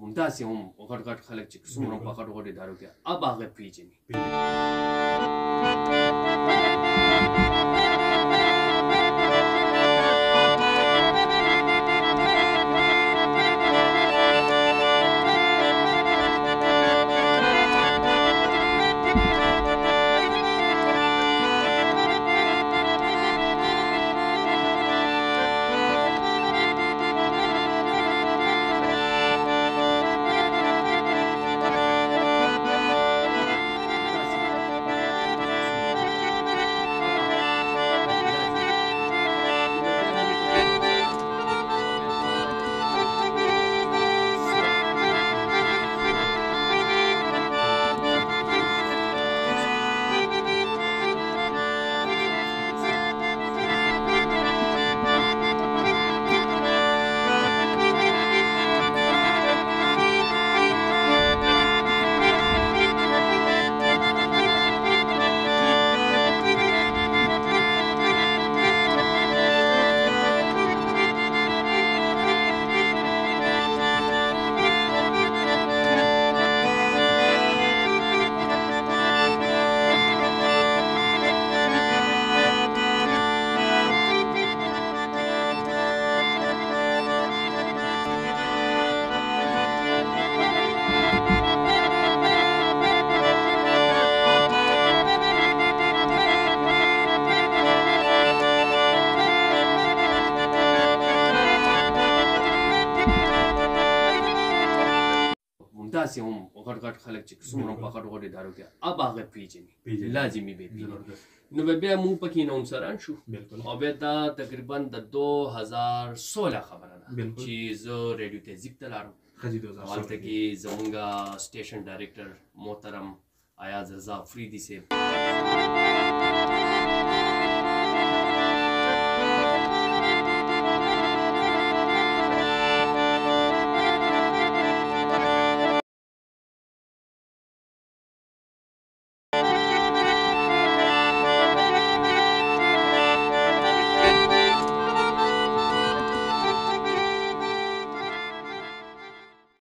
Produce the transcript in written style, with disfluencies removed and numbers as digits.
همداسې هم غټ غټ خلک چې څومره په غټ غټ ادارو کې اب هغه پیژني. همداسې هم غټ غټ خلک چې څومره په غټ غټ ادارو کې اب هغه پیژني لازمي به پیژني. نو بیا موږ پکې نومسران شو او بیا دا تقریبا د 2016 خبره ده چې زه ریډیو تهذیب ته لاړم. هلته کې زمونږ سټیشن ډایرکټر محترم ایاز رضا افریدي صاحب